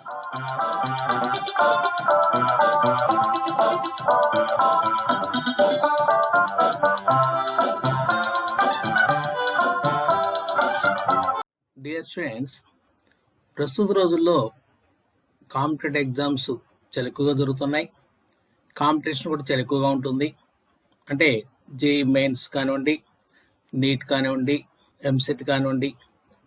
Dear students, ప్రస్తుత రోజుల్లో competitive exams చాలా ఎక్కువగా జరుగుతున్నాయి. కాంపిటీషన్ కూడా చాలా ఎక్కువగా ఉంటుంది. అంటే జేఈ మెయిన్స్ కానివ్వండి, నీట్ కానివ్వండి, ఎంసెట్ కానివ్వండి,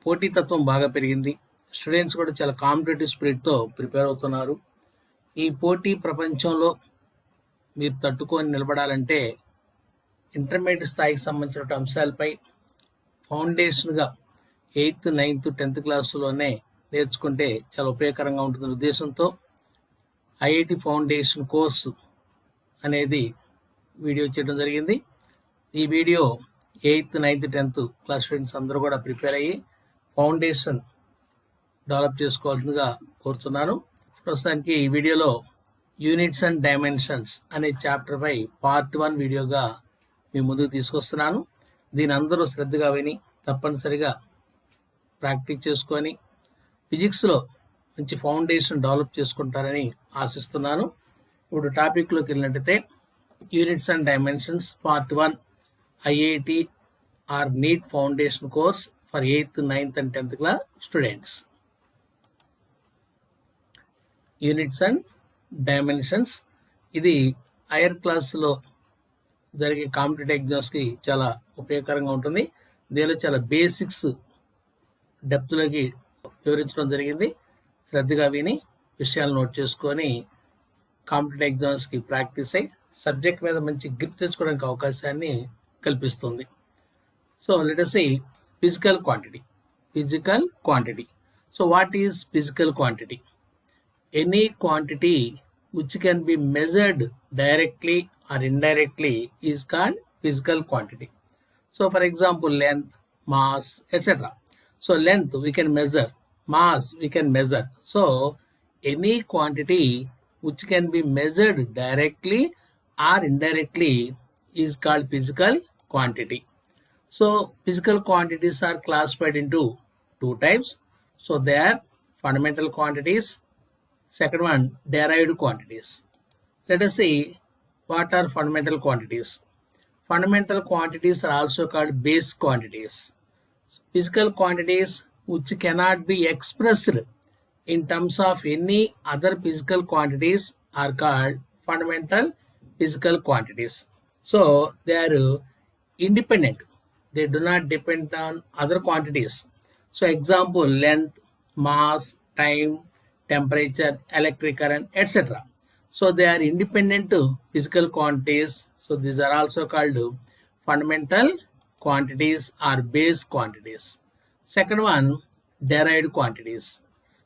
పోటీతత్వం బాగా పెరిగింది. స్టూడెంట్స్ కూడా చాలా కాంపిటేటివ్ స్పిరిట్తో ప్రిపేర్ అవుతున్నారు. ఈ పోటీ ప్రపంచంలో మీరు తట్టుకొని నిలబడాలంటే ఇంటర్మీడియట్ స్థాయికి సంబంధించిన అంశాలపై ఫౌండేషన్గా 8th, 9th, 10th క్లాసులోనే నేర్చుకుంటే చాలా ఉపయోగకరంగా ఉంటుందనే ఉద్దేశంతో ఐఐటి ఫౌండేషన్ కోర్సు అనేది వీడియో చేయడం జరిగింది. ఈ video 8th, 9th, 10th class students అందరూ కూడా ప్రిపేర్ అయ్యి ఫౌండేషన్ డెవలప్ చేసుకోవాల్సిందిగా కోరుతున్నాను. ప్రస్తుతానికి ఈ వీడియోలో యూనిట్స్ అండ్ డైమెన్షన్స్ అనే చాప్టర్ పై పార్ట్ 1 వీడియోగా మీ ముందుకు తీసుకొస్తున్నాను. దీని అందరూ శ్రద్ధగా విని తప్పనిసరిగా ప్రాక్టీస్ చేసుకొని ఫిజిక్స్లో మంచి ఫౌండేషన్ డెవలప్ చేసుకుంటారని ఆశిస్తున్నాను. ఇప్పుడు టాపిక్లోకి వెళ్ళినట్టయితే units and dimensions part 1 IIT or NEET foundation course for 8th, 9th and 10th class students. Units and dimensions ఇది హైయర్ క్లాస్లో జరిగే కాంపిటేటివ్ ఎగ్జామ్స్కి చాలా ఉపయోగకరంగా ఉంటుంది. దీనిలో చాలా బేసిక్స్ డెప్త్లోకి వివరించడం జరిగింది. శ్రద్ధగా విని విషయాలు నోట్ చేసుకొని కాంపిటేటివ్ ఎగ్జామ్స్కి ప్రాక్టీస్ అయ్యి సబ్జెక్ట్ మీద మంచి గ్రిప్ తెచ్చుకోవడానికి అవకాశాన్ని కల్పిస్తుంది. So let us see physical quantity. Physical quantity. So what is physical quantity? Any quantity which can be measured directly or indirectly is called physical quantity. So for example, length, mass, etc. So length we can measure, mass we can measure. So any quantity which can be measured directly or indirectly is called physical quantity. So physical quantities are classified into two types. So they are fundamental quantities, second one derived quantities. Let us see what are fundamental quantities. Fundamental quantities are also called base quantities. Physical quantities which cannot be expressed in terms of any other physical quantities are called fundamental physical quantities. So they are independent. They do not depend on other quantities. So example, length, mass, time, temperature, electric current, etc. So they are independent physical quantities. So these are also called fundamental quantities or base quantities. Second one, derived quantities.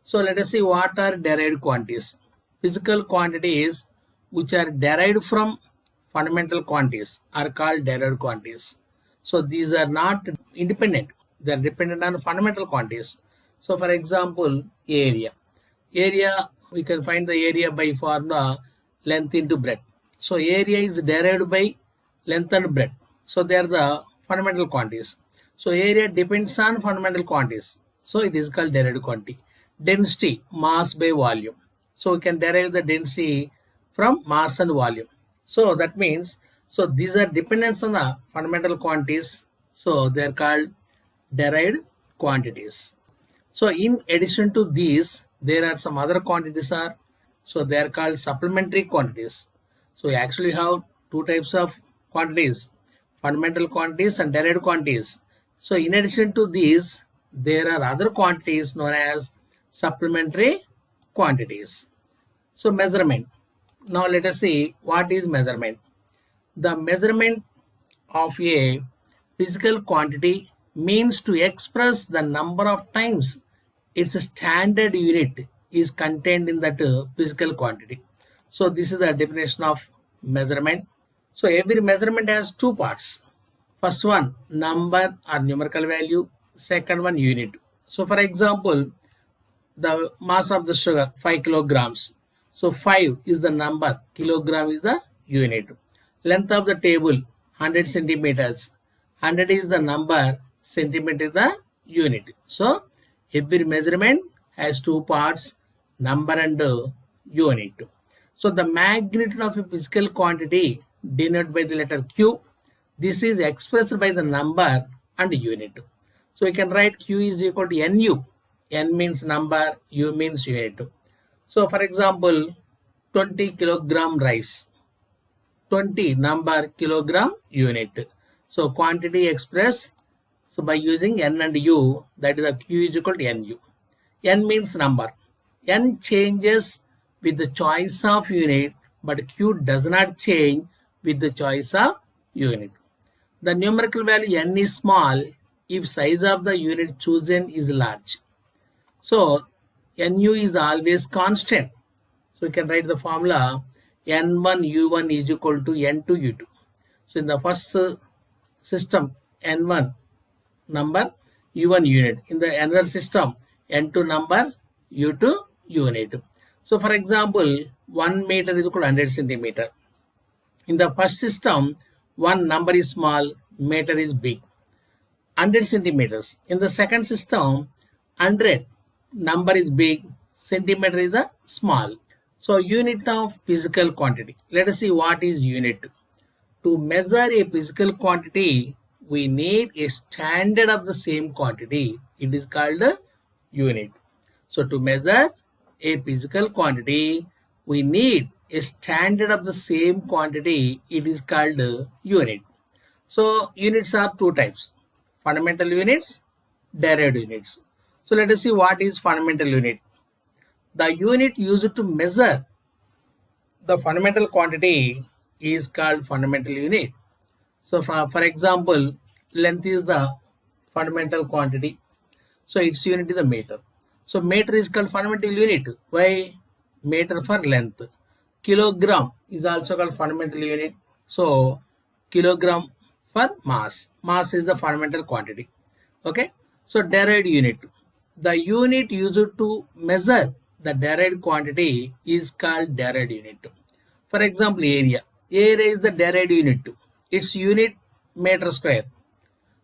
So let us see what are derived quantities. Physical quantities which are derived from fundamental quantities are called derived quantities. So these are not independent. They are dependent on fundamental quantities. So for example, area. Area, we can find the area by formula length into breadth. So area is derived by length and breadth. So they are the fundamental quantities. So area depends on fundamental quantities. So it is called derived quantity. Density, mass by volume. So we can derive the density from mass and volume. So that means, so these are dependents on the fundamental quantities. So they are called derived quantities. So in addition to these, there are some other quantities are, so they are called supplementary quantities. So we actually have two types of quantities, fundamental quantities and derived quantities. So in addition to these, there are other quantities known as supplementary quantities. So measurement. Now let us see what is measurement. The measurement of a physical quantity means to express the number of times its standard unit is contained in that physical quantity. So this is the definition of measurement. So every measurement has two parts. First one, number or numerical value. Second one, unit. So for example, the mass of the sugar 5 kilograms. So 5 is the number, kilogram is the unit. Length of the table 100 centimeters. 100 is the number, centimeter is the unit. So every measurement has two parts, number and unit. So the magnitude of a physical quantity denoted by the letter Q. This is expressed by the number and unit. So we can write Q is equal to NU. N means number, U means unit. So for example, 20 kilogram rice. 20 number, kilogram, unit. So quantity expressed so by using N and U, that is the Q is equal to NU. N means number. N changes with the choice of unit, but Q does not change with the choice of unit. The numerical value N is small if size of the unit chosen is large. So NU is always constant. So we can write the formula N1 U1 is equal to N2 U2. So in the first system, N1 number, U1 unit. In the another system, N2 number, U2 unit. So for example, 1 meter is equal to 100 centimeter. In the first system, one number is small, meter is big. 100 centimeters. In the second system, 100 number is big, centimeter is the small. So unit of physical quantity. Let us see what is unit. To measure a physical quantity, we need a standard of the same quantity. It is called a unit. So to measure a physical quantity, we need a standard of the same quantity. It is called a unit. So units are two types: fundamental units, derived units. So let us see what is fundamental unit. The unit used to measure the fundamental quantity is called fundamental unit. So for example, length is the fundamental quantity. So its unit is the meter. So meter is called fundamental unit. Why? Meter for length. Kilogram is also called fundamental unit. So kilogram for mass. Mass is the fundamental quantity. Okay. So derived unit. The unit used to measure the derived quantity is called derived unit. For example, area. Area is the derived unit. Its unit meter square.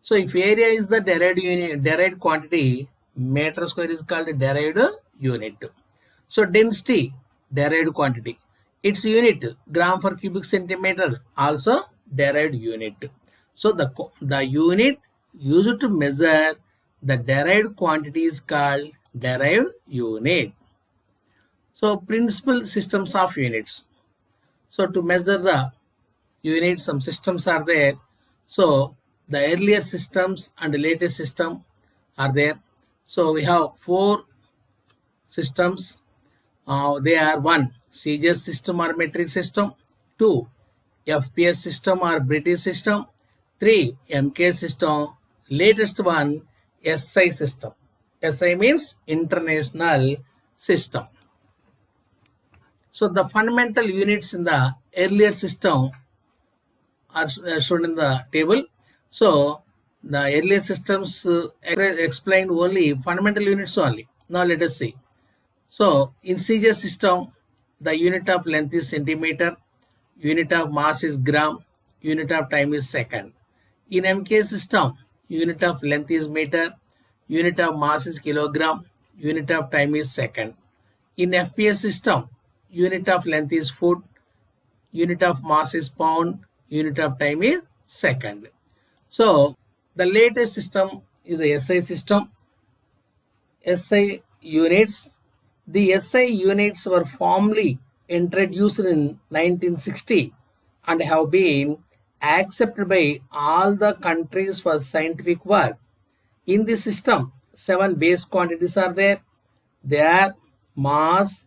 So if area is the derived quantity, meter square is called derived unit. So density, derived quantity. Its unit, gram per cubic centimeter, also derived unit. So the unit used to measure the derived quantity is called derived unit. So principal systems of units. So to measure the units, some systems are there. So the earlier systems and the latest system are there. So we have 4 systems. They are 1 CGS system or metric system, 2 FPS system or British system, 3 MK system, latest one SI system. SI means international system. So the fundamental units in the earlier system are shown in the table. So the earlier systems explained only fundamental units only. Now let us see. So in CGS system, the unit of length is centimeter, unit of mass is gram, unit of time is second. In MK system, unit of length is meter, unit of mass is kilogram, unit of time is second. In FPS system, unit of length is foot, unit of mass is pound, unit of time is second. So the latest system is the SI system. SI units. The SI units were formally introduced in 1960 and have been accepted by all the countries for scientific work. In this system, 7 base quantities are there. They are mass,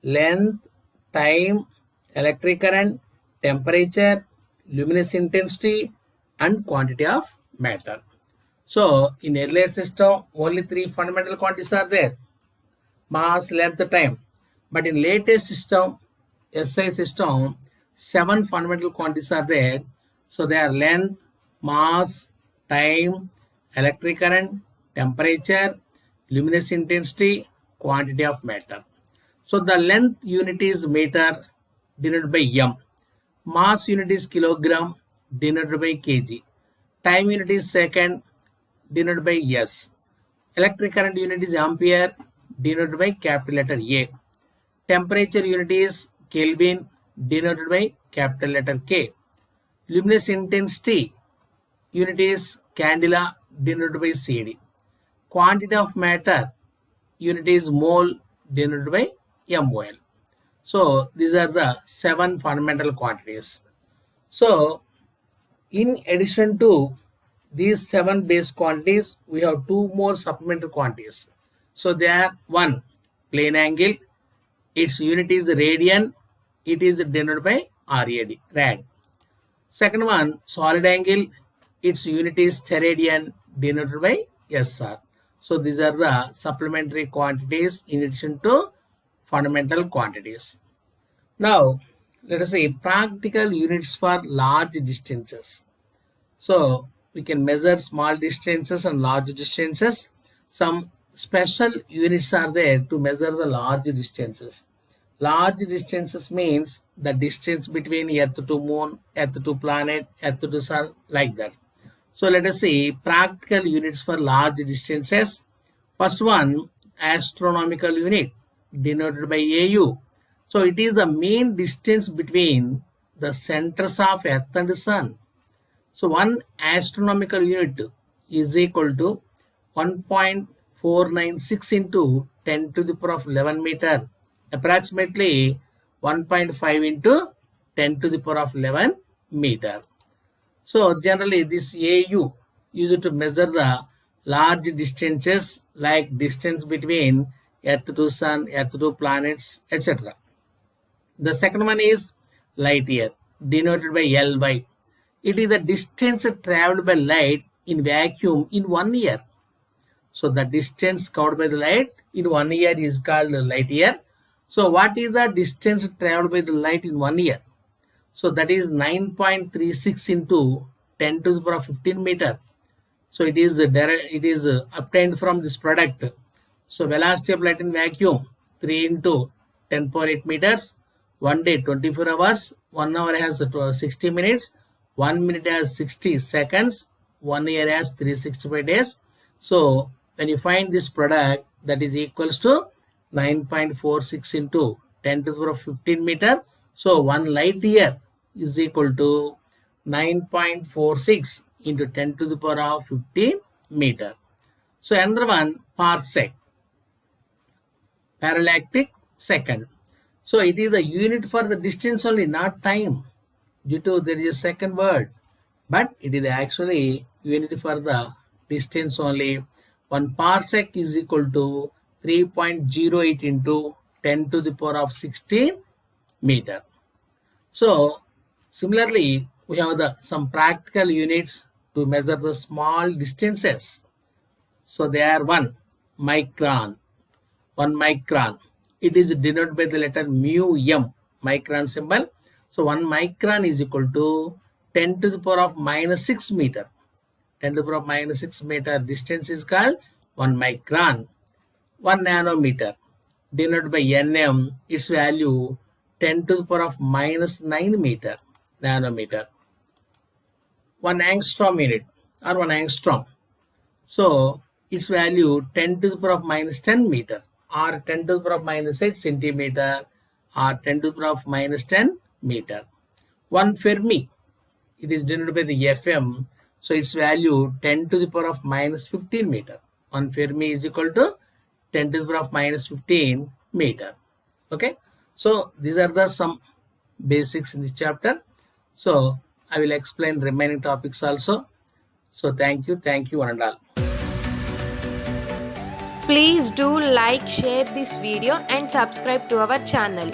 length, time, electric current, temperature, luminous intensity, and quantity of matter. So in earlier system, only 3 fundamental quantities are there: mass, length, time. But in latest system, SI system, 7 fundamental quantities are there. So they are length, mass, time, electric current, temperature, luminous intensity, quantity of matter. So the length unit is meter denoted by M. Mass unit is kilogram denoted by kg. Time unit is second denoted by S. Electric current unit is ampere denoted by capital letter A. Temperature unit is Kelvin, denoted by capital letter K. Luminous intensity unit is candela, denoted by CD. Quantity of matter unit is mole, denoted by MOL. So these are the 7 fundamental quantities. So in addition to these 7 base quantities, we have 2 more supplementary quantities. So they are: one, plane angle, its unit is radian, it is denoted by rad. Second one, solid angle, its unit is steradian, denoted by SR. So these are the supplementary quantities in addition to fundamental quantities. Now let us say practical units for large distances. So we can measure small distances and large distances. Some special units are there to measure the large distances. Large distances means the distance between Earth to Moon, Earth to planet, Earth to Sun, like that. So let us see practical units for large distances. First one, astronomical unit, denoted by AU. So it is the mean distance between the centers of Earth and Sun. So 1 astronomical unit is equal to 1.496 into 10 to the power of 11 meter, approximately 1.5 into 10 to the power of 11 meter. So generally this AU used to measure the large distances like distance between Earth to Sun, Earth to planets, etc. The second one is light year, denoted by LY. It is the distance traveled by light in vacuum in 1 year. So the distance covered by the light in 1 year is called light year. So what is the distance traveled by the light in 1 year? So that is 9.36 into 10 to the power of 15 meter. So it is obtained from this product. So velocity of light in vacuum 3 into 10 power 8 meters. 1 day 24 hours. 1 hour has 60 minutes. 1 minute has 60 seconds. 1 year has 365 days. So when you find this product, that is equals to 9.46 into 10 to the power of 15 meter. So 1 light year is equal to 9.46 into 10 to the power of 15 meter. So another one, parsec, parallactic second. So it is a unit for the distance only, not time. Due to there is a second word, but it is actually unit for the distance only. 1 parsec is equal to 3.08 into 10 to the power of 16 meter. So similarly, we have some practical units to measure the small distances. So they are 1 micron. 1 micron. It is denoted by the letter mu m, micron symbol. So 1 micron is equal to 10 to the power of minus 6 meter. 10 to the power of minus 6 meter distance is called 1 micron. 1 nanometer, denoted by nm, its value 10 to the power of minus 9 meter, nanometer. 1 angstrom unit or 1 angstrom. So its value 10 to the power of minus 10 meter or 10 to the power of minus 8 centimeter or 10 to the power of minus 10 meter. 1 Fermi, it is denoted by the FM. So its value 10 to the power of minus 15 meter. 1 Fermi is equal to 10 to the power of minus 15 meter. Okay. So these are some basics in this chapter. So I will explain remaining topics also. So thank you one and all. Please do like, share this video and subscribe to our channel.